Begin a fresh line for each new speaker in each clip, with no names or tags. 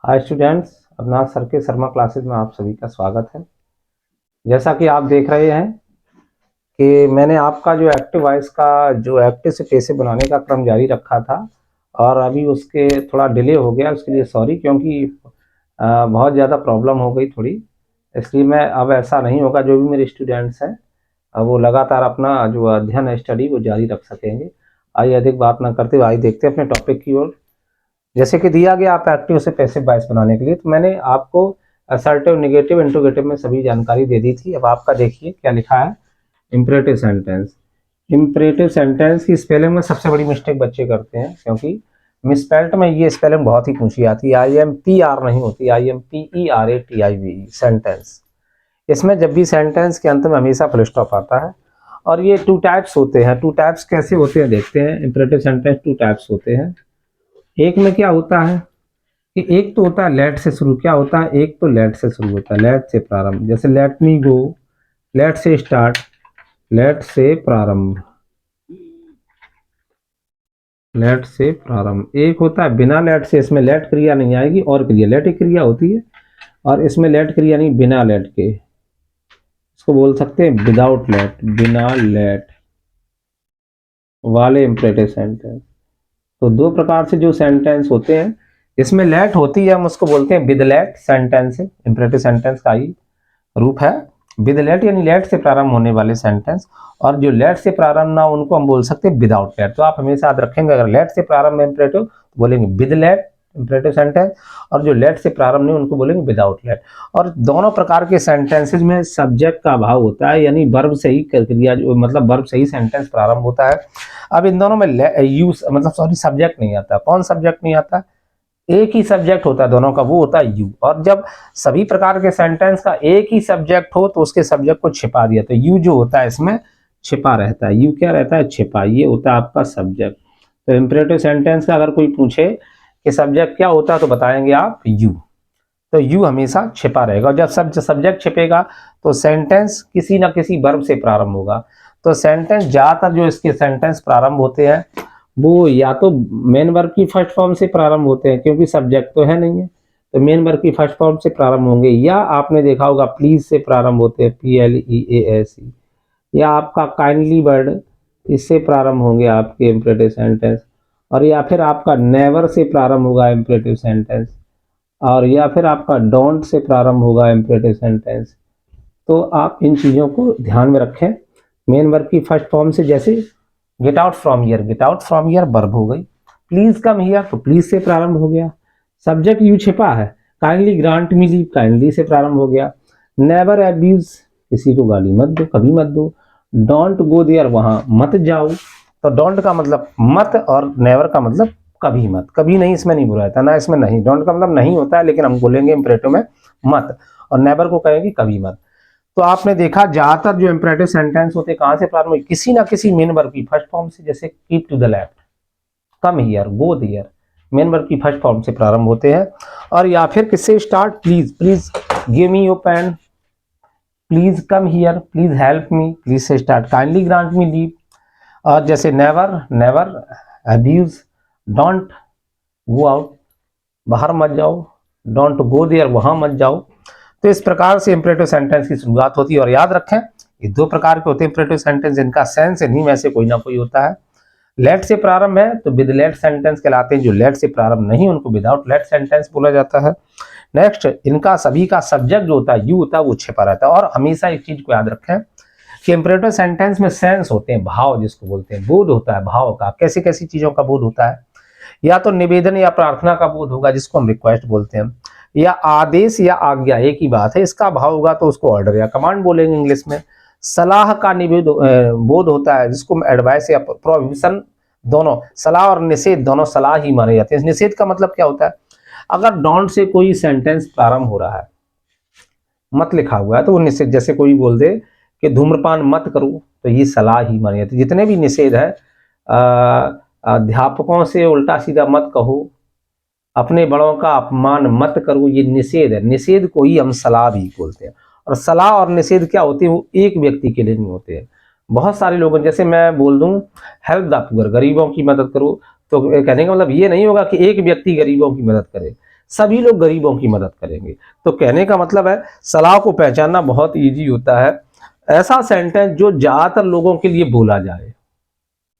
Hi students, Avinash sir के Sharma classes में आप सभी का स्वागत है। जैसा कि आप देख रहे हैं कि मैंने आपका जो एक्टिव वॉइस का जो एक्टिव से पैसे बनाने का क्रम जारी रखा था और अभी उसके थोड़ा डिले हो गया, उसके लिए सॉरी, क्योंकि बहुत ज़्यादा प्रॉब्लम हो गई थोड़ी, इसलिए मैं अब ऐसा नहीं होगा। जो भी मेरे स्टूडेंट्स हैं वो लगातार अपना जो अध्ययन है, स्टडी, वो जारी रख सकेंगे। आइए अधिक बात ना करते हुए आइए देखते हैं अपने टॉपिक की ओर। जैसे कि दिया गया आप एक्टिव से पैसिव वॉइस बनाने के लिए, तो मैंने आपको असर्टिव, नेगेटिव, इंट्रोगेटिव में सभी जानकारी दे दी थी। अब आपका देखिए क्या लिखा है। Imperative sentence. इंपरेटिव सेंटेंस की स्पेलिंग में सबसे बड़ी मिस्टेक बच्चे करते हैं, क्योंकि मिसस्पेल्ड में ये स्पेलिंग बहुत ही पूछी आती है। IMPR नहीं होती, IMPERATIVE सेंटेंस। इसमें जब भी सेंटेंस के अंत में हमेशा फुल स्टॉप आता है। और ये टू टाइप्स होते हैं। टू टाइप्स कैसे होते हैं देखते हैं। इंपरेटिव सेंटेंस टू टाइप्स होते हैं। एक में क्या होता है कि एक तो होता है लेट से शुरू। क्या होता है? एक तो लेट से शुरू होता है, लेट से प्रारंभ। जैसे लेट मी गो, लेट से स्टार्ट, लेट से प्रारंभ, लेट से प्रारंभ। एक होता है बिना लेट से, इसमें लेट क्रिया नहीं आएगी और क्रिया, लेट एक क्रिया होती है और इसमें लेट क्रिया नहीं, बिना लेट के। इसको बोल सकते हैं विदाउट लेट, बिना लेट वाले इंपरेटिव सेंटेंस। तो दो प्रकार से जो सेंटेंस होते हैं, इसमें लेट होती है, हम उसको बोलते हैं with let sentence. Imperative sentence का ही रूप है विद लेट, यानी लेट से प्रारंभ होने वाले सेंटेंस। और जो लेट से प्रारंभ ना, उनको हम बोल सकते हैं विदाउट लेट। तो आप हमेशा याद रखेंगे, अगर लेट से प्रारंभ है इंपरेटिव तो बोलेंगे विद लेट इंपरेटिव सेंटेंस, और जो लेट से प्रारंभ नहीं उनको बोलेंगे विदाउट लेट। और दोनों प्रकार के सेंटेंसेस में सब्जेक्ट का अभाव होता है, यानी वर्ब से ही क्रिया, मतलब वर्ब से ही सेंटेंस प्रारंभ होता है। अब इन दोनों में यूज, मतलब सॉरी, सब्जेक्ट नहीं आता। कौन सब्जेक्ट नहीं आता? एक ही सब्जेक्ट होता है दोनों का, वो होता है यू। और जब सभी प्रकार के सेंटेंस का एक ही सब्जेक्ट हो तो उसके सब्जेक्ट को छिपा दिया, तो यू जो होता है इसमें छिपा रहता है। यू क्या रहता है? छिपा। ये होता है आपका सब्जेक्ट। तो इंपरेटिव सेंटेंस का अगर कोई पूछे कि सब्जेक्ट क्या होता है तो बताएंगे आप यू। तो यू हमेशा छिपा रहेगा। और जब सब्जेक्ट छिपेगा तो सेंटेंस किसी ना किसी वर्ब से प्रारंभ होगा। तो सेंटेंस ज्यादातर जो इसके सेंटेंस प्रारंभ होते हैं वो या तो मेन वर्ब की फर्स्ट फॉर्म से प्रारंभ होते हैं, क्योंकि सब्जेक्ट तो है नहीं है, तो मेन वर्ब की फर्स्ट फॉर्म से प्रारंभ होंगे। या आपने देखा होगा प्लीज से प्रारंभ होते हैं, PLEASE। या आपका काइंडली वर्ड, इससे प्रारंभ होंगे आपके इंपरेटिव सेंटेंस। और या फिर आपका नेवर से प्रारंभ होगा इंपरेटिव सेंटेंस। और या फिर आपका डोंट से प्रारंभ होगा इंपरेटिव सेंटेंस। तो आप इन चीज़ों को ध्यान में रखें। मेन वर्ब की फर्स्ट फॉर्म से, जैसे get out from here, get out from here verb हो गई। प्लीज कम हियर, तो प्लीज से प्रारंभ हो गया। सब्जेक्ट यू छिपा है। Kindly grant me leave, kindly से प्रारंभ हो गया। नेवर अब्यूज, किसी को गाली मत दो, कभी मत दो। डोंट गो देयर, वहां मत जाओ। तो डोंट का मतलब मत और नेवर का मतलब कभी मत। कभी नहीं इसमें नहीं बुलाया था ना, इसमें नहीं। डोंट का मतलब नहीं होता है, लेकिन हम बोलेंगे इंपरेटिव में मत, और नेवर को कहेंगे कभी मत। तो आपने देखा ज्यादातर जो इंपरेटिव सेंटेंस होते हैं कहां से प्रारंभ हुए? किसी ना किसी मेन वर्ब की फर्स्ट फॉर्म से। जैसे keep to the left, come here, go there, main verb की फर्स्ट फॉर्म से प्रारंभ होते हैं। और या फिर किससे start? Please, please give me your pen, please come here, please help me, please से start. Kindly grant me leave. और जैसे never, never abuse, don't go out, बाहर मत जाओ। डोंट गो देयर, वहां मत जाओ। तो इस प्रकार से इंपरेटिव सेंटेंस की शुरुआत होती है। और याद रखें, ये दो प्रकार के होते हैं इंपरेटिव सेंटेंस, जिनका सेंस इन्हीं में से कोई ना कोई होता है। लेट से प्रारंभ है तो विद लेट सेंटेंस कहलाते हैं। जो लेट से प्रारंभ नहीं, उनको विदाउट लेट सेंटेंस बोला जाता है। नेक्स्ट, इनका सभी का सब्जेक्ट जो होता है यू होता है, वो छिपा रहता है। और हमेशा एक चीज को याद रखें कि इंपरेटिव सेंटेंस में सेंस होते हैं, भाव जिसको बोलते हैं, बोध होता है भाव का। कैसी कैसी चीजों का बोध होता है? या तो निवेदन या प्रार्थना का बोध होगा, जिसको हम रिक्वेस्ट बोलते हैं। या आदेश या आज्ञा, एक ही बात है, इसका भाव होगा तो उसको ऑर्डर या कमांड बोलेंगे इंग्लिश में। सलाह का बोध होता है, जिसको एडवाइस या प्रोहिबिशन, दोनों सलाह और निषेध दोनों सलाह ही माने जाते हैं। निषेध का मतलब क्या होता है? अगर डोंट से कोई सेंटेंस प्रारंभ हो रहा है, मत लिखा हुआ है, तो वो निषेध। जैसे कोई बोल दे कि धूम्रपान मत करो, तो ये सलाह ही मानी जाती है। जितने भी निषेध है, अध्यापकों से उल्टा सीधा मत कहो, अपने बड़ों का अपमान मत करो, ये निषेध है। निषेध को ही हम सलाह भी बोलते हैं। और सलाह और निषेध क्या होती है? वो एक व्यक्ति के लिए नहीं होते हैं, बहुत सारे लोगों, जैसे मैं बोल दूं हेल्प द पुअर, गरीबों की मदद करो, तो कहने का मतलब ये नहीं होगा कि एक व्यक्ति गरीबों की मदद करे, सभी लोग गरीबों की मदद करेंगे। तो कहने का मतलब है सलाह को पहचानना बहुत ईजी होता है। ऐसा सेंटेंस जो ज्यादातर लोगों के लिए बोला जाए,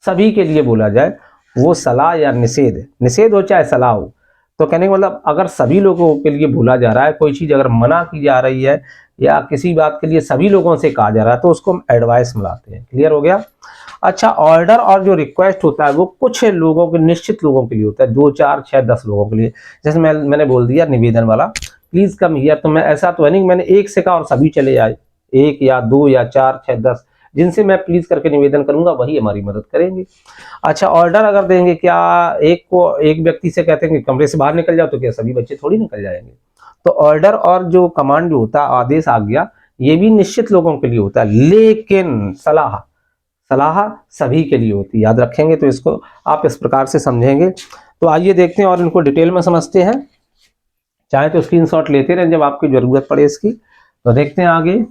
सभी के लिए बोला जाए, वो सलाह या निषेध, निषेध हो चाहे सलाह हो। तो कहने का मतलब अगर सभी लोगों के लिए बोला जा रहा है, कोई चीज अगर मना की जा रही है या किसी बात के लिए सभी लोगों से कहा जा रहा है, तो उसको हम एडवाइस मिलाते हैं। क्लियर हो गया। अच्छा, ऑर्डर और जो रिक्वेस्ट होता है वो कुछ लोगों के, निश्चित लोगों के लिए होता है, 2 4 6 10 लोगों के लिए। जैसे मैंने बोल दिया निवेदन वाला, प्लीज कम हियर, तो मैं ऐसा तो है नहीं मैंने एक से कहा और सभी चले आए, 1 या 2 या 4 6 10 जिनसे मैं प्लीज करके निवेदन करूंगा वही हमारी मदद करेंगे। अच्छा, ऑर्डर अगर देंगे, क्या एक व्यक्ति से कहते हैं कि कमरे से बाहर निकल जाओ, तो क्या सभी बच्चे थोड़ी निकल जाएंगे। तो ऑर्डर और जो कमांड जो होता है, आदेश आज्ञा, ये भी निश्चित लोगों के लिए होता है, लेकिन सलाह, सलाह सभी के लिए होती है। याद रखेंगे तो इसको आप इस प्रकार से समझेंगे। तो आइए देखते हैं और इनको डिटेल में समझते हैं। चाहे तो स्क्रीनशॉट लेते रहें जब आपकी जरूरत पड़े इसकी। तो देखते हैं आगे।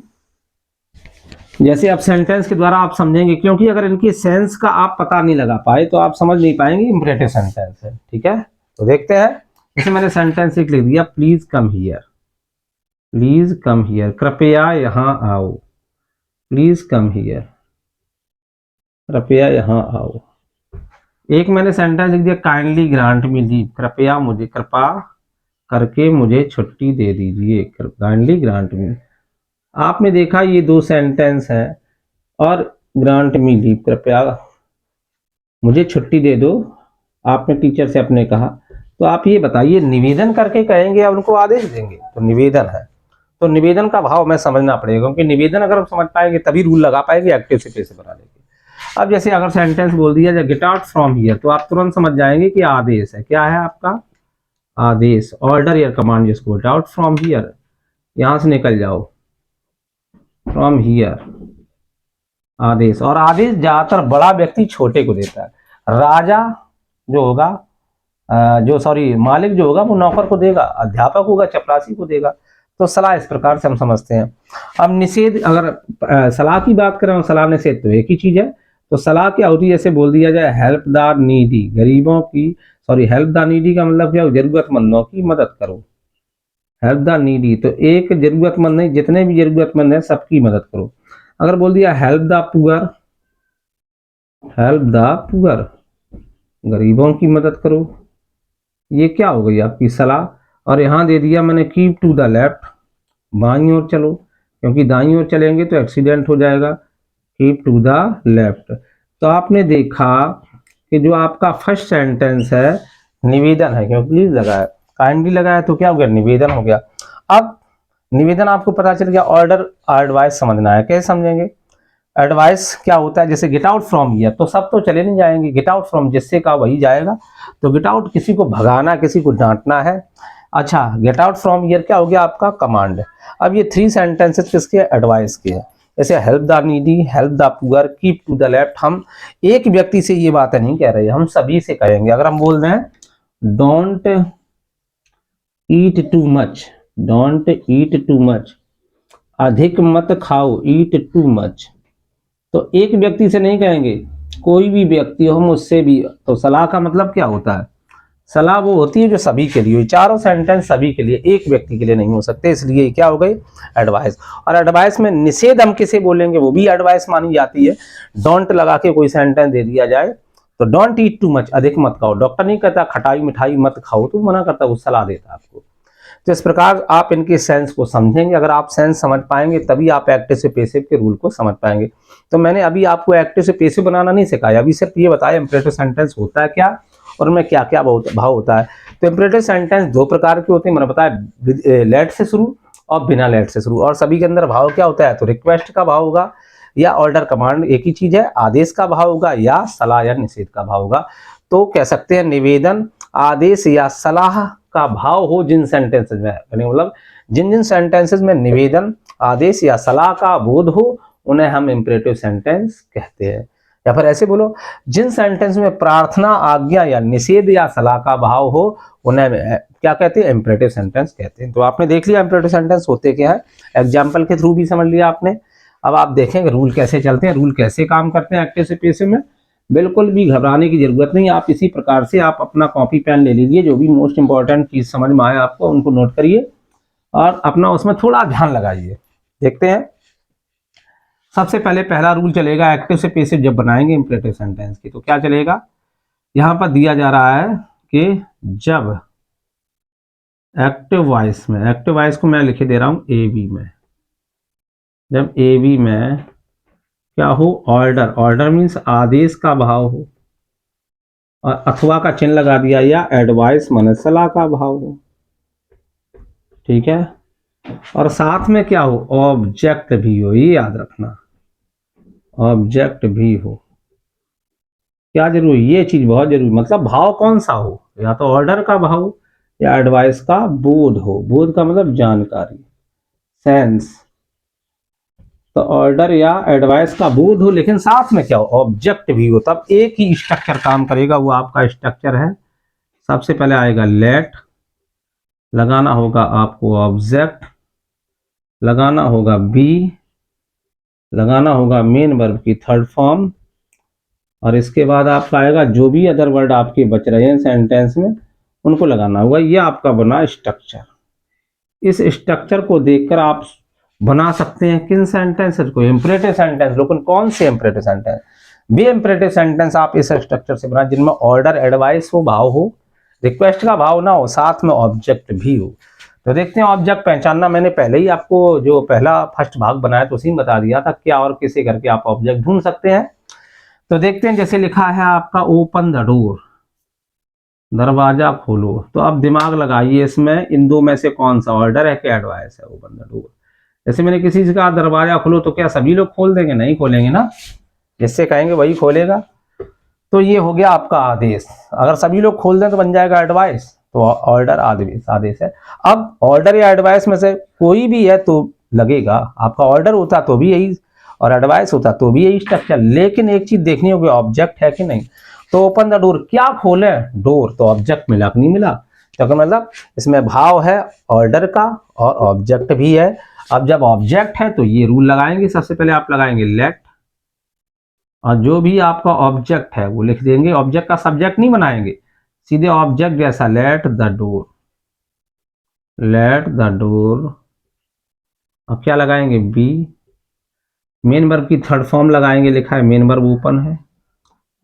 जैसे आप सेंटेंस के द्वारा आप समझेंगे, क्योंकि अगर इनकी सेंस का आप पता नहीं लगा पाए तो आप समझ नहीं पाएंगे इंपरेटिव सेंटेंस है। ठीक है, तो देखते हैं। जैसे मैंने सेंटेंस एक लिख दिया, please come here, please come here, कृपया यहाँ आओ, प्लीज कम हियर, कृपया यहाँ आओ। एक मैंने सेंटेंस लिख दिया, काइंडली ग्रांट मी लीव, कृपया मुझे, कृपा करके मुझे छुट्टी दे दीजिए, काइंडली ग्रांट मी। आपने देखा ये 2 सेंटेंस हैं, और ग्रांट मी लीव, कृपया मुझे छुट्टी दे दो, आपने टीचर से अपने कहा। तो आप ये बताइए, निवेदन करके कहेंगे या उनको आदेश देंगे? तो निवेदन है, तो निवेदन का भाव हमें समझना पड़ेगा, क्योंकि निवेदन अगर हम समझ पाएंगे तभी रूल लगा पाएंगे, एक्टिव से पैसिव बना लेंगे। अब जैसे अगर सेंटेंस बोल दिया जाए गेट आउट फ्रॉम हियर, तो आप तुरंत समझ जाएंगे कि आदेश है। क्या है आपका? आदेश, ऑर्डर या कमांड जिसको, गेट आउट फ्रॉम हियर, यहां से निकल जाओ, फ्रॉम हियर, आदेश। और आदेश ज्यादातर बड़ा व्यक्ति छोटे को देता है। राजा जो होगा, जो सॉरी मालिक जो होगा वो नौकर को देगा, अध्यापक होगा चपरासी को देगा। तो सलाह इस प्रकार से हम समझते हैं। अब निषेध, अगर सलाह की बात करें और सलाह निषेध तो एक ही चीज है। तो सलाह क्या होती है? जैसे बोल दिया जाए हेल्प द नीडी, गरीबों की, सॉरी हेल्प द नीडी का मतलब क्या? जरूरतमंदों की मदद करो, हेल्प द नीडी। तो एक जरूरतमंद नहीं, जितने भी जरूरतमंद हैं सबकी मदद करो। अगर बोल दिया help the poor, help the poor, गरीबों की मदद करो, ये क्या हो गई आपकी सलाह। और यहां दे दिया मैंने कीप टू द लेफ्ट, बाईं ओर चलो, क्योंकि दाईं ओर चलेंगे तो एक्सीडेंट हो जाएगा, कीप टू द लेफ्ट। तो आपने देखा कि जो आपका फर्स्ट सेंटेंस है निवेदन है, क्योंकि प्लीज लगाया, काइंडली लगाया, तो क्या हो गया? निवेदन हो गया। अब निवेदन आपको पता चल गया। ऑर्डर, एडवाइस समझना है, कैसे समझेंगे? एडवाइस क्या होता है? जैसे गेट आउट फ्रॉम हियर, तो सब तो चले नहीं जाएंगे, गेट आउट फ्रॉम जिससे कहा वही जाएगा। तो गेट आउट किसी को भगाना, किसी को डांटना है। अच्छा, गेट आउट फ्रॉम हियर क्या हो गया आपका? कमांड। अब ये 3 सेंटेंसेस किसके? एडवाइस के हैं। जैसे help the needy, help the poor, keep to the left, हम एक व्यक्ति से ये बातें नहीं कह रहे, हम सभी से कहेंगे। अगर हम बोल रहे हैं don't eat too much, don't eat too much, अधिक मत खाओ, ईट टू मच, तो एक व्यक्ति से नहीं कहेंगे, कोई भी व्यक्ति हो मुझसे भी। तो सलाह का मतलब क्या होता है? सलाह वो होती है जो सभी के लिए, चारों सेंटेंस सभी के लिए, एक व्यक्ति के लिए नहीं हो सकते, इसलिए क्या हो गई? एडवाइस। और एडवाइस में निषेध हम किसे बोलेंगे वो भी एडवाइस मानी जाती है। डोंट लगा के कोई सेंटेंस दे दिया जाए, तो डोंट ईट टू मच, अधिक मत खाओ। डॉक्टर नहीं कहता खटाई मिठाई मत खाओ, तो मना करता, वो सलाह देता आपको। तो इस प्रकार आप इनके सेंस को समझेंगे। अगर आप सेंस समझ पाएंगे तभी आप एक्टिव से पैसिव के रूल को समझ पाएंगे। तो मैंने अभी आपको एक्टिव से पैसिव बनाना नहीं सिखाया, अभी सिर्फ ये बताया इंपरेटिव सेंटेंस होता है क्या और उनमें क्या क्या भाव होता है। तो इंपरेटिव सेंटेंस 2 प्रकार के होते हैं, मैंने बताया, लेट से शुरू और बिना लेट से शुरू। और सभी के अंदर भाव क्या होता है? तो रिक्वेस्ट का भाव होगा या ऑर्डर कमांड, एक ही चीज है, आदेश का भाव होगा या सलाह या निषेध का भाव होगा। तो कह सकते हैं निवेदन, आदेश या सलाह का भाव हो जिन सेंटेंसेस में, मतलब जिन जिन सेंटेंसेस में निवेदन, आदेश या सलाह का बोध हो उन्हें हम इंपरेटिव सेंटेंस कहते हैं। या फिर ऐसे बोलो, जिन सेंटेंस में प्रार्थना, आज्ञा या निषेध या सलाह का भाव हो उन्हें क्या कहते हैं? इंपरेटिव सेंटेंस कहते हैं। तो आपने देख लिया इंपरेटिव सेंटेंस होते क्या है, एग्जाम्पल के थ्रू भी समझ लिया आपने। अब आप देखेंगे रूल कैसे चलते हैं, रूल कैसे काम करते हैं एक्टिव से पैसिव में। बिल्कुल भी घबराने की जरूरत नहीं, आप इसी प्रकार से आप अपना कॉपी पेन ले लीजिए, जो भी मोस्ट इंपॉर्टेंट चीज समझ में आए आपको उनको नोट करिए और अपना उसमें थोड़ा ध्यान लगाइए। देखते हैं, सबसे पहले पहला रूल चलेगा एक्टिव से पैसिव जब बनाएंगे इंपरेटिव सेंटेंस की, तो क्या चलेगा, यहां पर दिया जा रहा है कि जब एक्टिव वॉइस में, एक्टिव वॉइस को मैं लिखे दे रहा हूं ए बी में, जब ए बी में क्या हो, ऑर्डर, ऑर्डर मीन्स आदेश का भाव हो, और अथवा का चिन्ह लगा दिया, या एडवाइस माने सलाह का भाव हो, ठीक है, और साथ में क्या हो, ऑब्जेक्ट भी हो, ये याद रखना, ऑब्जेक्ट भी हो। क्या जरूरी, ये चीज बहुत जरूरी, मतलब भाव कौन सा हो, या तो ऑर्डर का भाव या एडवाइस का बोध हो, बोध का मतलब जानकारी, सेंस, तो ऑर्डर या एडवाइस का बोध हो, लेकिन साथ में क्या हो, ऑब्जेक्ट भी हो, तब एक ही स्ट्रक्चर काम करेगा, वो आपका स्ट्रक्चर है, सबसे पहले आएगा लेट, लगाना होगा आपको ऑब्जेक्ट, लगाना होगा बी, लगाना होगा मेन वर्ब की थर्ड फॉर्म, और इसके बाद आपका आएगा जो भी अदर वर्ड आपके बच रहे हैं सेंटेंस में उनको लगाना होगा। ये आपका बना स्ट्रक्चर। इस स्ट्रक्चर को देखकर आप बना सकते हैं किन सेंटेंसेस को, इंपरेटिव सेंटेंस। लेकिन कौन से इंपरेटिव सेंटेंस, वे इंपरेटिव सेंटेंस आप इस स्ट्रक्चर से बना जिनमें ऑर्डर, एडवाइस हो, भाव हो, रिक्वेस्ट का भाव ना हो, साथ में ऑब्जेक्ट भी हो। तो देखते हैं ऑब्जेक्ट पहचानना, मैंने पहले ही आपको जो पहला फर्स्ट भाग बनाया तो उसी में बता दिया था क्या और किसे करके आप ऑब्जेक्ट ढूंढ सकते हैं। तो देखते हैं, जैसे लिखा है आपका ओपन द डोर, दरवाजा खोलो, तो अब दिमाग लगाइए इसमें इन दो में से कौन सा ऑर्डर है क्या एडवाइस है। ओपन द डोर, जैसे मैंने किसी से कहा दरवाजा खोलो तो क्या सभी लोग खोल देंगे, नहीं खोलेंगे ना, जिससे कहेंगे वही खोलेगा, तो ये हो गया आपका आदेश। अगर सभी लोग खोल दें तो बन जाएगा एडवाइस, तो ऑर्डर आदेश, आदेश है। अब ऑर्डर या एडवाइस में से कोई भी है तो लगेगा, आपका ऑर्डर होता तो भी यही और एडवाइस होता तो भी यही स्ट्रक्चर, लेकिन एक चीज देखनी होगी ऑब्जेक्ट है कि नहीं। तो ओपन द डोर, क्या खोले, डोर, तो ऑब्जेक्ट मिला कि नहीं मिला, तो मतलब इसमें भाव है ऑर्डर का और ऑब्जेक्ट भी है। अब जब ऑब्जेक्ट है तो ये रूल लगाएंगे, सबसे पहले आप लगाएंगे लेट, और जो भी आपका ऑब्जेक्ट है वो लिख देंगे, ऑब्जेक्ट का सब्जेक्ट नहीं बनाएंगे, सीधे ऑब्जेक्ट जैसा let the door, let the door. अब क्या लगाएंगे, बी, मेन वर्ब की थर्ड फॉर्म लगाएंगे, लिखा है मेन वर्ब ओपन है,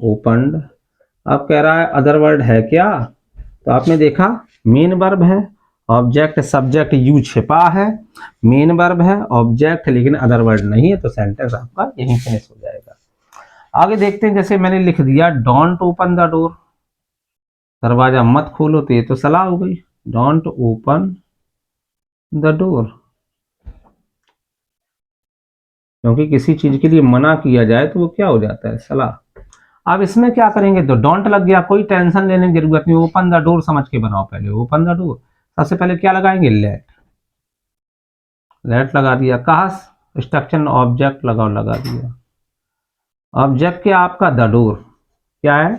ओपनड। अब कह रहा है अदर वर्ड है क्या, तो आपने देखा मेन वर्ब है, ऑब्जेक्ट सब्जेक्ट यू छिपा है, मेन वर्ब है ऑब्जेक्ट लेकिन अदर वर्ड नहीं है, तो सेंटेंस आपका यहीं फिनिश हो जाएगा। आगे देखते हैं, जैसे मैंने लिख दिया डोंट ओपन द डोर, दरवाजा मत खोलो, तो ये तो सलाह हो गई, डोंट ओपन द डोर, क्योंकि किसी चीज के लिए मना किया जाए तो वो क्या हो जाता है, सलाह। अब इसमें क्या करेंगे, तो डोंट लग गया, कोई टेंशन लेने की जरूरत नहीं, ओपन द डोर समझ के बनाओ, पहले ओपन द डोर, सबसे पहले क्या लगाएंगे, लेट, लेट लगा दिया, कहा स्ट्रक्चर ऑब्जेक्ट लगाओ, लगा दिया, ऑब्जेक्ट क्या आपका द डोर, क्या है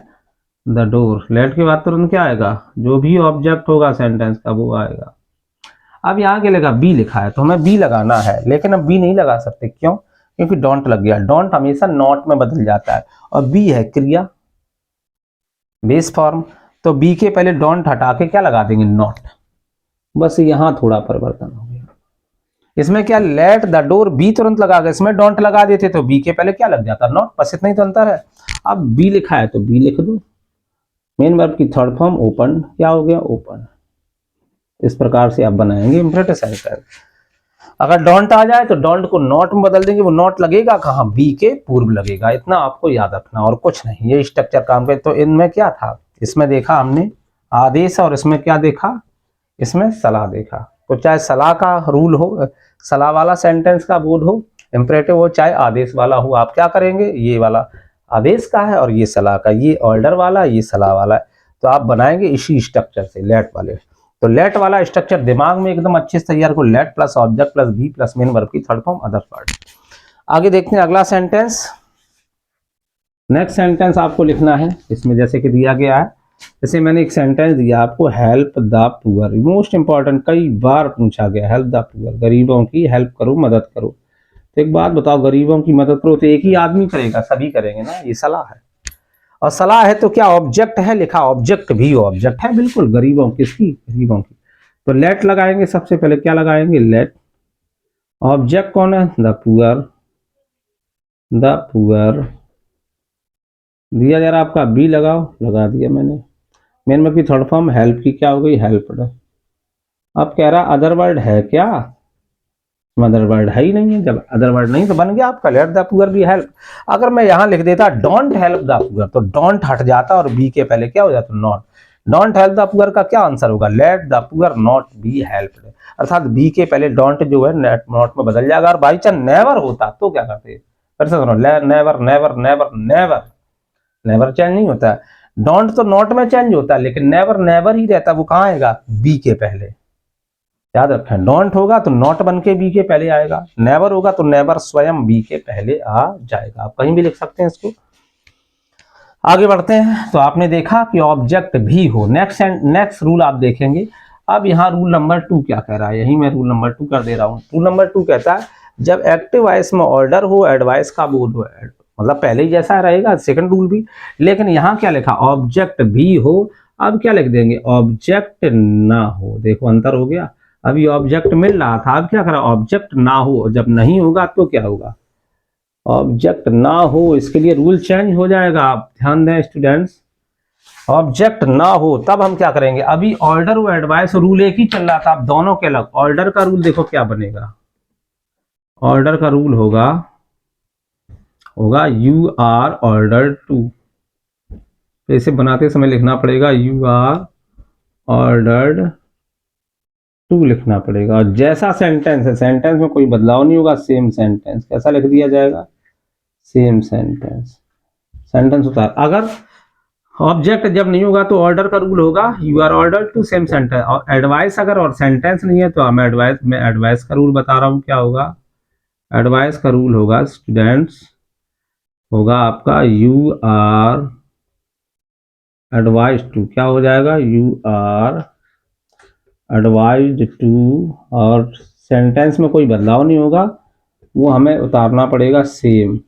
द डोर, लेट के बाद तुरंत क्या आएगा, जो भी ऑब्जेक्ट होगा सेंटेंस का वो आएगा। अब यहाँ के लगा बी लिखा है तो हमें बी लगाना है, लेकिन अब बी नहीं लगा सकते, क्यों, क्योंकि डोंट लग गया, डोंट हमेशा नॉट में बदल जाता है और बी है क्रिया, बेस फॉर्म, तो बी के पहले डोंट हटा के क्या लगा देंगे, नॉट, बस यहाँ थोड़ा परिवर्तन हो गया। इसमें क्या लेट द डोर बी तुरंत लगा गया, इसमें डोंट लगा देते तो बी के पहले क्या लग जाता, नॉट, बस इतना ही तो अंतर है। अब बी लिखा है तो बी लिख दो, मेन वर्ब की थर्ड फॉर्म ओपन, क्या हो गया, ओपन। इस प्रकार से आप बनाएंगे इंपरेटिव सेंटेंस। अगर डोंट आ जाए तो डोंट को नॉट में बदल देंगे, वो नॉट लगेगा कहाँ, बी के पूर्व लगेगा, इतना आपको याद रखना और कुछ नहीं, ये स्ट्रक्चर काम करे। तो इनमें क्या था, इसमें देखा हमने आदेश और इसमें क्या देखा, इसमें सलाह देखा। तो चाहे सलाह का रूल हो, सलाह वाला सेंटेंस का बोध हो, इंपरेटिव हो, चाहे आदेश वाला हो, आप क्या करेंगे, ये वाला आदेश का है और ये सलाह का, ये ऑर्डर वाला, ये सलाह वाला है, तो आप बनाएंगे इसी स्ट्रक्चर से, लेट वाले। तो लेट वाला स्ट्रक्चर दिमाग में एकदम अच्छे से तैयार को, let plus object plus be plus main verb की थर्ड फॉर्म अदर वर्ड। आगे देखते हैं अगला सेंटेंस, नेक्स्ट सेंटेंस आपको लिखना है इसमें, जैसे कि दिया गया है, जैसे मैंने एक सेंटेंस दिया आपको, help the poor, most important, कई बार पूछा गया, हेल्प द पुअर, गरीबों की हेल्प करो, मदद करो। तो एक बात बताओ, गरीबों की मदद करो तो एक ही आदमी करेगा? सभी करेंगे ना, ये सलाह है। और सलाह है तो क्या ऑब्जेक्ट है लिखा, ऑब्जेक्ट भी ऑब्जेक्ट है, बिल्कुल गरीबों किसकी, गरीबों की। तो लेट लगाएंगे, सबसे पहले क्या लगाएंगे, लेट। ऑब्जेक्ट कौन है, द पुअर, द पुअर। दिया जरा आपका बी लगाओ, लगा दिया मैंने। मेन में की थर्ड फॉर्म हेल्प की क्या हो गई, हेल्प्ड। अब कह रहा अदर वर्ड है क्या, मदर वर्ड है ही नहीं है। जब अदर वर्ड नहीं तो बन गया आपका let the poor B help. अगर मैं यहां लिख देता डोंट हेल्प द पुअर, तो डोंट हट जाता और बी के पहले क्या हो जाता, not. Don't help the poor का क्या आंसर होगा, let the poor not be helped. अर्थात बी के पहले डोंट जो है नॉट में बदल जाएगा। और बाई चांस नेवर होता तो क्या करते, फिर से सुनो, never never never never, never change नहीं होता है। डोंट तो नॉट में चेंज होता है, लेकिन नेवर नेवर ही रहता है। वो कहाँ आएगा, बी के पहले। याद रखें, डोंट होगा तो नॉट बन के बी के पहले आएगा, नेवर होगा तो नेवर स्वयं बी के पहले आ जाएगा। आप कहीं भी लिख सकते हैं इसको। आगे बढ़ते हैं। तो आपने देखा कि ऑब्जेक्ट भी हो। नेक्स्ट रूल आप देखेंगे। अब यहाँ रूल नंबर 2 क्या कह रहा है, यही मैं रूल नंबर 2 कर दे रहा हूँ। रूल नंबर 2 कहता है जब एक्टिव वॉइस में ऑर्डर हो, एडवाइस का बोध हो, मतलब पहले ही जैसा रहेगा सेकंड रूल भी। लेकिन यहाँ क्या लिखा, ऑब्जेक्ट भी हो। अब क्या लिख देंगे, ऑब्जेक्ट ना हो। देखो अंतर हो गया। अभी ऑब्जेक्ट मिल रहा था, अब क्या करा, ऑब्जेक्ट ना हो। जब नहीं होगा तो क्या होगा, ऑब्जेक्ट ना हो। इसके लिए रूल चेंज हो जाएगा, आप ध्यान दें स्टूडेंट्स। ऑब्जेक्ट ना हो तब हम क्या करेंगे, अभी ऑर्डर और एडवाइस रूल एक ही चल रहा था, अब दोनों के अलग। ऑर्डर का रूल देखो क्या बनेगा, ऑर्डर का रूल होगा यू आर ऑर्डर टू। इसे बनाते समय लिखना पड़ेगा यू आर ऑर्डर्ड टू लिखना पड़ेगा। और जैसा सेंटेंस है, सेंटेंस में कोई बदलाव नहीं होगा, सेम सेंटेंस। कैसा लिख दिया जाएगा, सेम सेंटेंस। सेंटेंस होता है। अगर ऑब्जेक्ट जब नहीं होगा तो ऑर्डर का रूल होगा you are order to same sentence. और एडवाइस अगर और सेंटेंस नहीं है तो मैं एडवाइस का रूल बता रहा हूं, क्या होगा, एडवाइस का रूल होगा स्टूडेंट्स, होगा आपका यू आर एडवाइज टू। क्या हो जाएगा, यू आर एडवाइज्ड टू। और सेंटेंस में कोई बदलाव नहीं होगा, वो हमें उतारना पड़ेगा सेम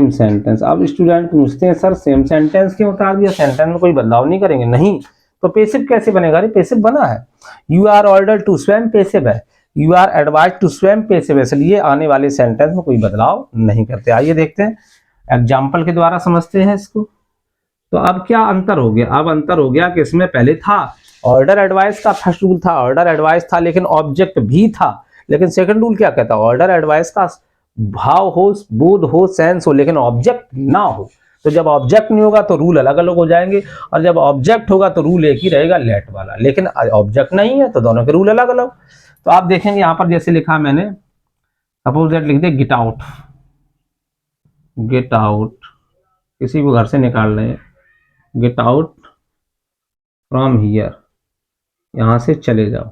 सेंटेंस। अब स्टूडेंट पूछते हैं सर सेम सेंटेंस क्यों उतार दिया, सेंटेंस में कोई बदलाव नहीं करेंगे। नहीं तो पेसिव कैसे बनेगा, अरे पेसिव बना है, यू आर ऑर्डर टू स्वयं पेसिव है, यू आर एडवाइज टू स्वयं पेसिव है, इसलिए आने वाले सेंटेंस में कोई बदलाव नहीं करते। आइए देखते हैं एग्जाम्पल के द्वारा समझते हैं इसको। तो अब क्या अंतर हो गया, अब अंतर हो गया कि इसमें पहले था ऑर्डर एडवाइस का फर्स्ट रूल था, ऑर्डर एडवाइस था लेकिन ऑब्जेक्ट भी था। लेकिन सेकंड रूल क्या कहता है, ऑर्डर एडवाइस का भाव हो, बोध हो, सेंस हो, लेकिन ऑब्जेक्ट ना हो। तो जब ऑब्जेक्ट नहीं होगा तो रूल अलग अलग हो जाएंगे, और जब ऑब्जेक्ट होगा तो रूल एक ही रहेगा, लेट वाला। लेकिन ऑब्जेक्ट नहीं है तो दोनों के रूल अलग अलग। तो आप देखेंगे यहां पर जैसे लिखा मैंने, सपोज दैट लिख they get out, get out, किसी को घर से निकाल रहे हैं, गेट आउट फ्रॉम हियर, यहां से चले जाओ,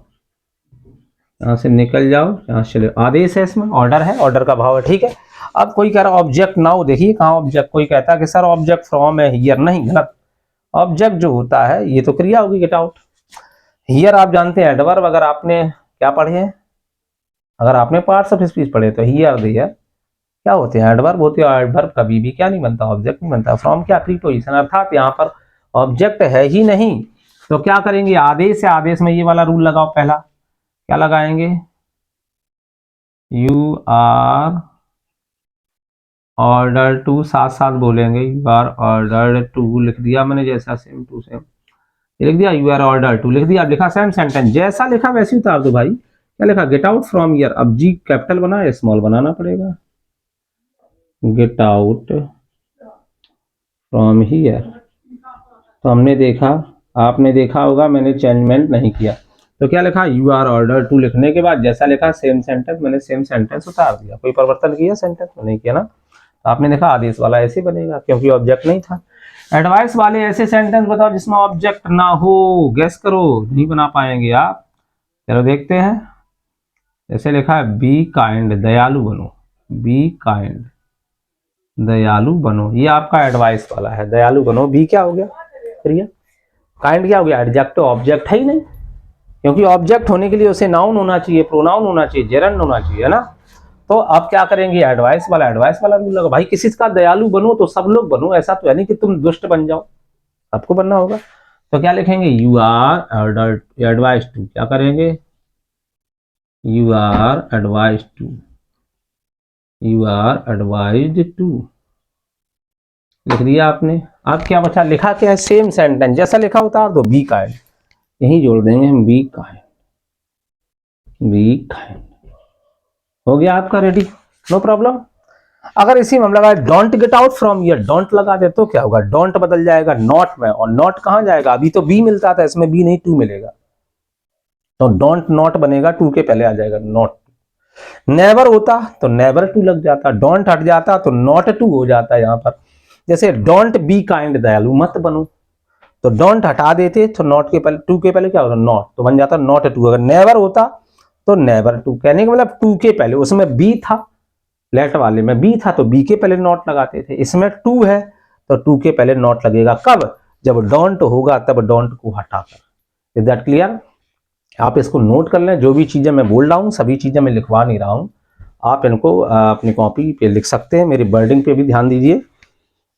यहां से निकल जाओ, यहां से चले। आदेश है, इसमें ऑर्डर है, ऑर्डर का भाव है, ठीक है। अब कोई कह रहा ऑब्जेक्ट ना हो, देखिए कहां ऑब्जेक्ट, कोई कहता है कि सर ऑब्जेक्ट फ्रॉम है हियर, नहीं, गलत। ऑब्जेक्ट जो होता है ये तो क्रिया होगी गेट आउट। हियर आप जानते हैं एडवर्ब, अगर आपने क्या पढ़े हैं, अगर आपने पार्ट्स ऑफ स्पीच पढ़े तो हियर दियर क्या होते हैं, एडवर्ब होते हैं। एडवर्ब कभी भी क्या नहीं बनता, ऑब्जेक्ट नहीं बनता। फ्रॉम क्या, प्रीपोजिशन, अर्थात यहाँ पर ऑब्जेक्ट है ही नहीं। तो क्या करेंगे, आदेश है, आदेश में ये वाला रूल लगाओ। पहला क्या लगाएंगे, यू आर ऑर्डर टू, साथ साथ बोलेंगे यू आर ऑर्डर टू, लिख दिया मैंने जैसा सेम टू सेम लिख दिया, यू आर ऑर्डर टू लिख दिया। अब लिखा सेम सेंटेंस, जैसा लिखा वैसे उतार दो भाई। क्या लिखा, गेट आउट फ्रॉम हियर। अब जी कैपिटल बना है, स्मॉल बनाना पड़ेगा, गेट आउट फ्रॉम हियर। तो हमने देखा, आपने देखा होगा मैंने चेंजमेंट नहीं किया। तो क्या लिखा, यू आर ऑर्डर टू लिखने के बाद जैसा लिखा सेम सेंटेंस, मैंने सेम सेंटेंस उतार दिया। कोई परिवर्तन किया सेंटेंस में, नहीं किया ना। तो आपने देखा आदेश वाला ऐसे बनेगा क्योंकि ऑब्जेक्ट नहीं था। एडवाइस वाले ऐसे सेंटेंस बताओ जिसमें ऑब्जेक्ट ना हो, गेस करो, नहीं बना पाएंगे आप। चलो देखते हैं। जैसे लिखा है बी काइंड, दयालु बनो, बी काइंड, दयालु बनो, ये आपका एडवाइस वाला है, दयालु बनो। बी क्या हो गया, क्रिया। काइंड क्या हो गया, एडजेक्टिव, ऑब्जेक्ट है ही नहीं, क्योंकि ऑब्जेक्ट होने के लिए उसे नाउन होना चाहिए, प्रोनाउन होना चाहिए, जेरंड होना चाहिए, है ना। तो अब क्या करेंगे, एडवाइस वाला रूल लगा। भाई किसी का दयालु बनो तो सब लोग बनो, ऐसा तो है नहीं कि तुम दुष्ट बन जाओ, सबको बनना होगा। तो क्या लिखेंगे, यू आर एडवाइस टू, क्या करेंगे, you are advise to, you are advised to, लिख दिया आपने। अब क्या बचा, लिखा क्या है, सेम सेंटेंस जैसा लिखा उतार दो, बी काइंड, यही जोड़ देंगे हम, बी काइंड, बी काइंड, हो गया आपका रेडी, नो प्रॉब्लम। अगर इसी में हम लगाए don't get out from here, don't लगा दे तो क्या होगा, डोंट बदल जाएगा नॉट में, और नॉट कहां जाएगा, अभी तो बी मिलता था, इसमें बी नहीं टू मिलेगा, तो डोंट नॉट बनेगा, टू के पहले आ जाएगा नॉट। नेवर होता तो नेवर टू लग जाता, डोंट हट जाता तो नॉट टू हो जाता। यहां पर जैसे डोंट बी काइंड, दयालु मत बनो, तो डोंट हटा देते तो नॉट के पहले, टू के पहले क्या होता, नॉट, तो बन जाता नॉट टू। अगर नेवर होता तो नेवर टू, कहने का मतलब टू के पहले, उसमें बी था, लेट वाले में बी था तो बी के पहले नॉट लगाते थे, इसमें टू है तो टू के पहले नॉट लगेगा। कब, जब डोंट होगा तब डोंट को हटाकर। Is that clear? आप इसको नोट कर लें, जो भी चीजें मैं बोल रहा हूं सभी चीजें मैं लिखवा नहीं रहा हूं, आप इनको अपनी कॉपी पे लिख सकते हैं, मेरी वर्डिंग पे भी ध्यान दीजिए।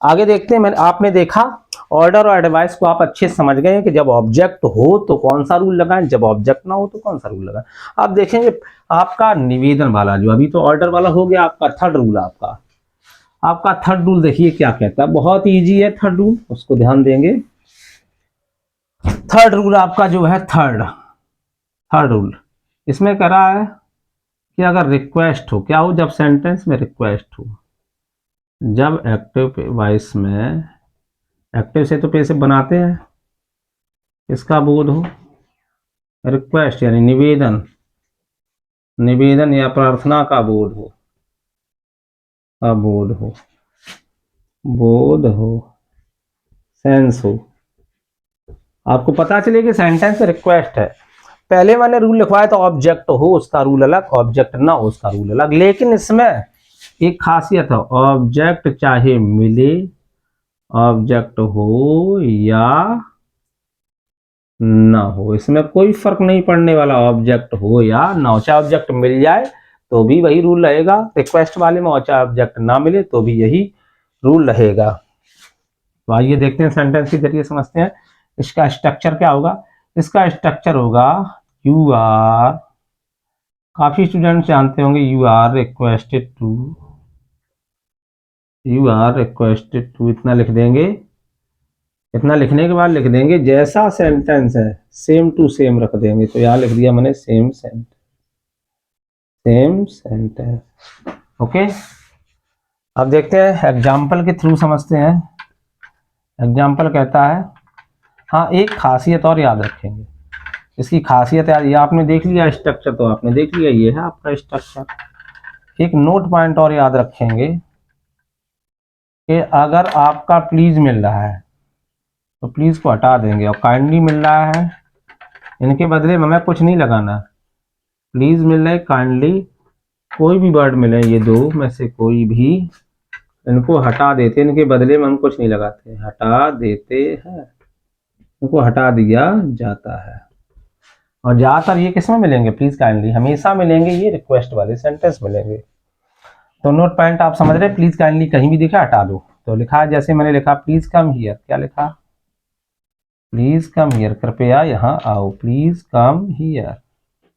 आगे देखते हैं, मैंने आपने देखा ऑर्डर और एडवाइस को आप अच्छे समझ गए हैं कि जब ऑब्जेक्ट हो तो कौन सा रूल लगाएं, जब ऑब्जेक्ट ना हो तो कौन सा रूल लगाएं। आप देखेंगे आपका निवेदन वाला, जो अभी तो ऑर्डर वाला हो गया, आपका थर्ड रूल, आपका थर्ड रूल देखिए क्या कहता है, बहुत इजी है थर्ड रूल, उसको ध्यान देंगे। थर्ड रूल आपका जो है, थर्ड रूल, इसमें कह रहा है कि अगर रिक्वेस्ट हो, क्या हो, जब सेंटेंस में रिक्वेस्ट हो, जब एक्टिव वॉइस में, एक्टिव से तो पैसिव बनाते हैं, इसका बोध हो, रिक्वेस्ट यानी निवेदन, निवेदन या प्रार्थना का बोध हो, बोध हो, बोध हो, सेंस हो, आपको पता चले कि सेंटेंस रिक्वेस्ट है। पहले मैंने रूल लिखवाया तो ऑब्जेक्ट हो उसका रूल अलग, ऑब्जेक्ट ना हो उसका रूल अलग, लेकिन इसमें एक खासियत है, ऑब्जेक्ट चाहे मिले, ऑब्जेक्ट हो या ना हो, इसमें कोई फर्क नहीं पड़ने वाला, ऑब्जेक्ट हो या ना हो, चाहे ऑब्जेक्ट मिल जाए तो भी वही रूल रहेगा रिक्वेस्ट वाले में, और चाहे ऑब्जेक्ट ना मिले तो भी यही रूल रहेगा। तो आइए देखते हैं, सेंटेंस के जरिए समझते हैं इसका स्ट्रक्चर क्या होगा। इसका स्ट्रक्चर होगा, यू आर, काफी स्टूडेंट जानते होंगे, you are requested to, you are requested to, इतना लिख देंगे। इतना लिखने के बाद लिख देंगे जैसा सेंटेंस है सेम टू सेम रख देंगे, तो यहां लिख दिया मैंने same sentence, same sentence, okay. अब देखते हैं एग्जाम्पल के थ्रू समझते हैं। एग्जाम्पल कहता है, हाँ एक खासियत और याद रखेंगे, इसकी खासियत है, ये आपने देख लिया स्ट्रक्चर, तो आपने देख लिया, ये है आपका स्ट्रक्चर। एक नोट पॉइंट और याद रखेंगे कि अगर आपका प्लीज मिल रहा है तो प्लीज को हटा देंगे, और काइंडली मिल रहा है, इनके बदले में हमें कुछ नहीं लगाना, प्लीज मिल रहा है, काइंडली, कोई भी वर्ड मिले, ये दो में से कोई भी, इनको हटा देते, इनके बदले में हम कुछ नहीं लगाते, हटा देते हैं, इनको हटा दिया जाता है। और ज्यादातर ये किसमें मिलेंगे, प्लीज काइंडली हमेशा मिलेंगे, ये रिक्वेस्ट वाले सेंटेंस मिलेंगे। तो नोट पॉइंट आप समझ रहे, प्लीज काइंडली कहीं भी दिखा हटा दो, तो लिखा जैसे मैंने लिखा प्लीज कम हियर, क्या लिखा, प्लीज कम हियर, कृपया यहाँ आओ, प्लीज कम हियर,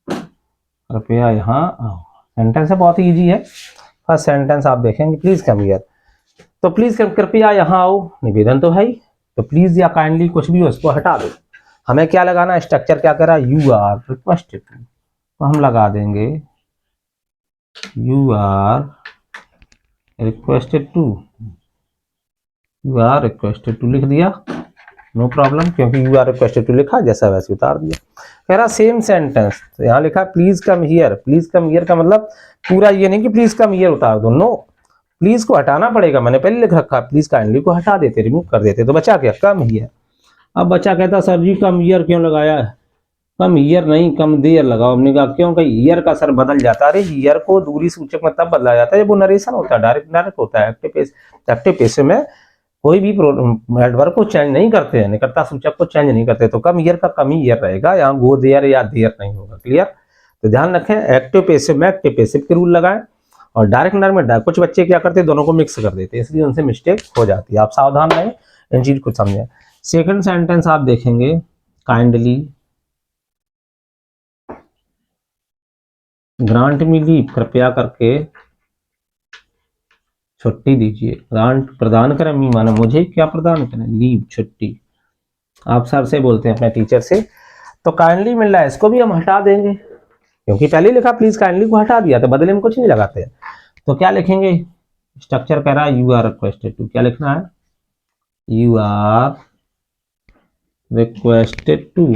कृपया यहाँ आओ। सेंटेंस है बहुत इजी है, फर्स्ट सेंटेंस आप देखेंगे प्लीज कम हियर, तो प्लीज कृपया यहाँ आओ, निवेदन तो है ही, तो प्लीज या काइंडली कुछ भी हो उसको हटा दो। हमें क्या लगाना, स्ट्रक्चर क्या करा, यू आर रिक्वेस्टेड टू, तो हम लगा देंगे you are requested to, you are requested to लिख दिया, नो प्रॉब्लम, क्योंकि यू आर रिक्वेस्टेड टू लिखा जैसा वैसे उतार दिया। कह रहा सेम सेंटेंस, तो यहाँ लिखा please come here, please come here का मतलब पूरा ये नहीं कि प्लीज कम हियर उतार दो, नो, प्लीज को हटाना पड़ेगा, मैंने पहले लिख रखा, प्लीज काइंडली को हटा देते, रिमूव कर देते, तो बचा क्या, कम हियर। अब बच्चा कहता सर जी कम ईयर क्यों लगाया है, कम ईयर नहीं कम देर लगाओ। हमने कहा क्यों, कहीं ईयर का सर बदल जाता है, अरे ईयर को दूरी सूचक में तब बदला जाता है जब वो नरेशन होता है, डायरेक्ट होता है। एक्टिव पेश में कोई भी एडवर्ब को चेंज नहीं करते हैं, निकटता सूचक को चेंज नहीं करते, तो कम ईयर का कम ही ईयर रहेगा, यहाँ गो देयर या देयर नहीं होगा, क्लियर। तो ध्यान रखें, एक्टिव पेसिव में एक्टिव पेसिव के रूल लगाएं, और डायरेक्ट नॉर्मल कुछ बच्चे क्या करते हैं दोनों को मिक्स कर देते हैं, इसलिए उनसे मिस्टेक हो जाती है। आप सावधान रहें, इन चीज को समझें। सेकंड सेंटेंस आप देखेंगे, काइंडली ग्रांट मी लीव, कृपया करके छुट्टी दीजिए। ग्रांट प्रदान करें, मी माने मुझे क्या प्रदान करें, लीव छुट्टी। आप सर से बोलते हैं अपने टीचर से, तो काइंडली मिल रहा है, इसको भी हम हटा देंगे क्योंकि पहले लिखा प्लीज काइंडली को हटा दिया, तो बदले में कुछ नहीं लगाते। तो क्या लिखेंगे, स्ट्रक्चर कह रहा है यू आर रिक्वेस्टेड टू, क्या लिखना है, you are requested to,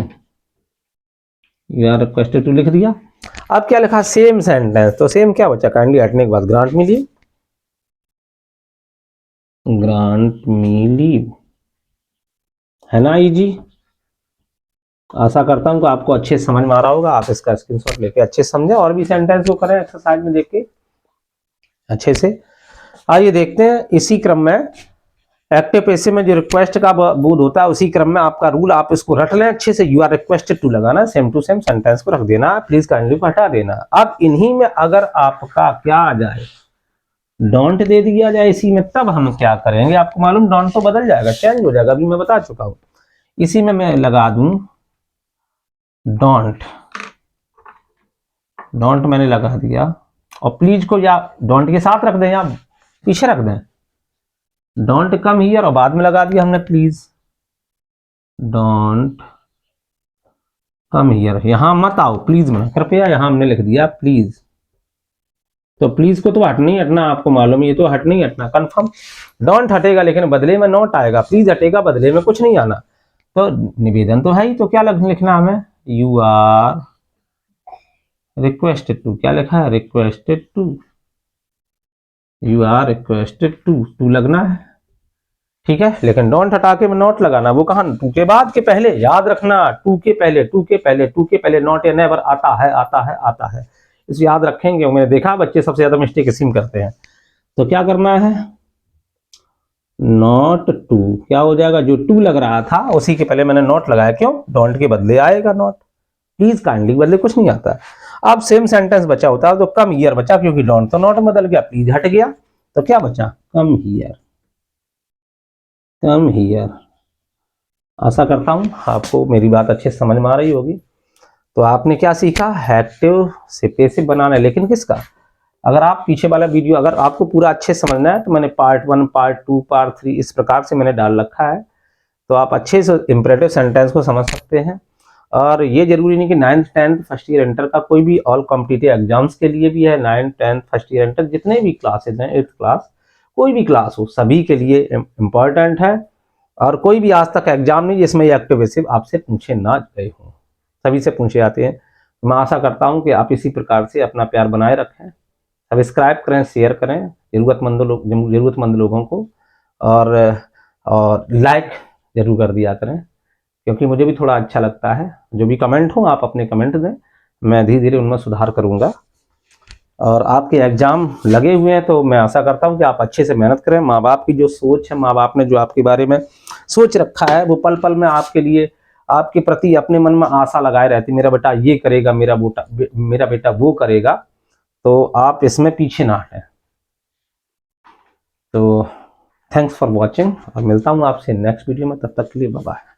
you are requested to लिख दिया। अब क्या लिखा, सेम सेंटेंस, तो सेम क्या बचा, काइंडली हटने के बाद grant me leave, grant me leave, है ना इजी। आशा करता हूं कि आपको अच्छे से समझ में आ रहा होगा, आप इसका स्क्रीनशॉट लेके अच्छे से समझें और भी सेंटेंस को करें एक्सरसाइज में देख के अच्छे से। आइए देखते हैं इसी क्रम में एक्टिव पैसिव में जो रिक्वेस्ट का बोध होता है उसी क्रम में आपका रूल, आप इसको रट लें अच्छे से, यू आर रिक्वेस्टेड टू लगाना, सेम टू सेम सेंटेंस को रख देना, प्लीज काइंडली को हटा देना। अब इन्हीं में अगर आपका क्या आ जाए, डोंट दे दिया जाए इसी में, तब हम क्या करेंगे, आपको मालूम डोंट तो बदल जाएगा, चेंज हो जाएगा, अभी मैं बता चुका हूं। इसी में मैं लगा दूं डोंट, डोंट मैंने लगा दिया, और प्लीज को या डोंट के साथ रख दें या पीछे रख दें, डोंट कम हियर, और बाद में लगा दिया हमने प्लीज, डोंट कम हियर, यहां मत आओ प्लीज में, कृपया यहां हमने लिख दिया प्लीज। तो प्लीज को तो हट नहीं हटना, आपको मालूम है ये तो हट नहीं हटना कंफर्म। डोंट हटेगा लेकिन बदले में नोट आएगा, प्लीज हटेगा बदले में कुछ नहीं आना। तो निवेदन तो है ही, तो क्या लिखना हमें, यू आर रिक्वेस्टेड टू, क्या लिखा है, requested to, you are requested to, to लगना है, ठीक है। लेकिन डोंट हटा के में नॉट लगाना, वो कहां, टू के बाद के पहले, याद रखना, टू के पहले, टू के पहले, टू के पहले नॉट या नेवर आता है, आता है, आता है, इसे याद रखेंगे। मैंने देखा बच्चे सबसे ज्यादा मिस्टेक इसी में करते हैं। तो क्या करना है, नॉट टू, क्या हो जाएगा, जो टू लग रहा था उसी के पहले मैंने नॉट लगाया, क्यों, डोंट के बदले आएगा नॉट, प्लीज काइंडली बदले कुछ नहीं आता। अब सेम सेंटेंस बचा होता है तो कम हियर बचा, क्योंकि डोंट तो नॉट बदल गया, प्लीज हट गया, तो क्या बचा, कम हियर, कम हियर। आशा करता हूं आपको मेरी बात अच्छे से समझ में आ रही होगी। तो आपने क्या सीखा, एक्टिव से पैसिव बनाना है, लेकिन किसका, अगर आप पीछे वाला वीडियो अगर आपको पूरा अच्छे से समझना है तो मैंने पार्ट 1, पार्ट 2, पार्ट 3 इस प्रकार से मैंने डाल रखा है, तो आप अच्छे से इंपरेटिव सेंटेंस को समझ सकते हैं। और ये जरूरी नहीं कि 9th 10th first year inter का, कोई भी ऑल कॉम्पिटिटिव एग्जाम्स के लिए भी है, 9th 10th first year inter जितने भी क्लासेज हैं, 8th क्लास कोई भी क्लास हो, सभी के लिए इम्पॉर्टेंट है। और कोई भी आज तक एग्जाम नहीं जिसमें ये एक्टिव पैसिव आपसे पूछे ना गए हों, सभी से पूछे जाते हैं। मैं आशा करता हूं कि आप इसी प्रकार से अपना प्यार बनाए रखें, सब्सक्राइब करें, शेयर करें जरूरतमंद लोगों को, और लाइक जरूर कर दिया करें, क्योंकि मुझे भी थोड़ा अच्छा लगता है। जो भी कमेंट हो आप अपने कमेंट दें, मैं धीरे धीरे उनमें सुधार करूंगा। और आपके एग्जाम लगे हुए हैं तो मैं आशा करता हूं कि आप अच्छे से मेहनत करें। माँ बाप की जो सोच है, माँ बाप ने जो आपके बारे में सोच रखा है, वो पल पल में आपके लिए, आपके प्रति अपने मन में आशा लगाए रहती, मेरा बेटा ये करेगा, मेरा बेटा वो करेगा, तो आप इसमें पीछे ना हटें। तो थैंक्स फॉर वॉचिंग, और मिलता हूं आपसे नेक्स्ट वीडियो में, तब तक के लिए बाय बाय।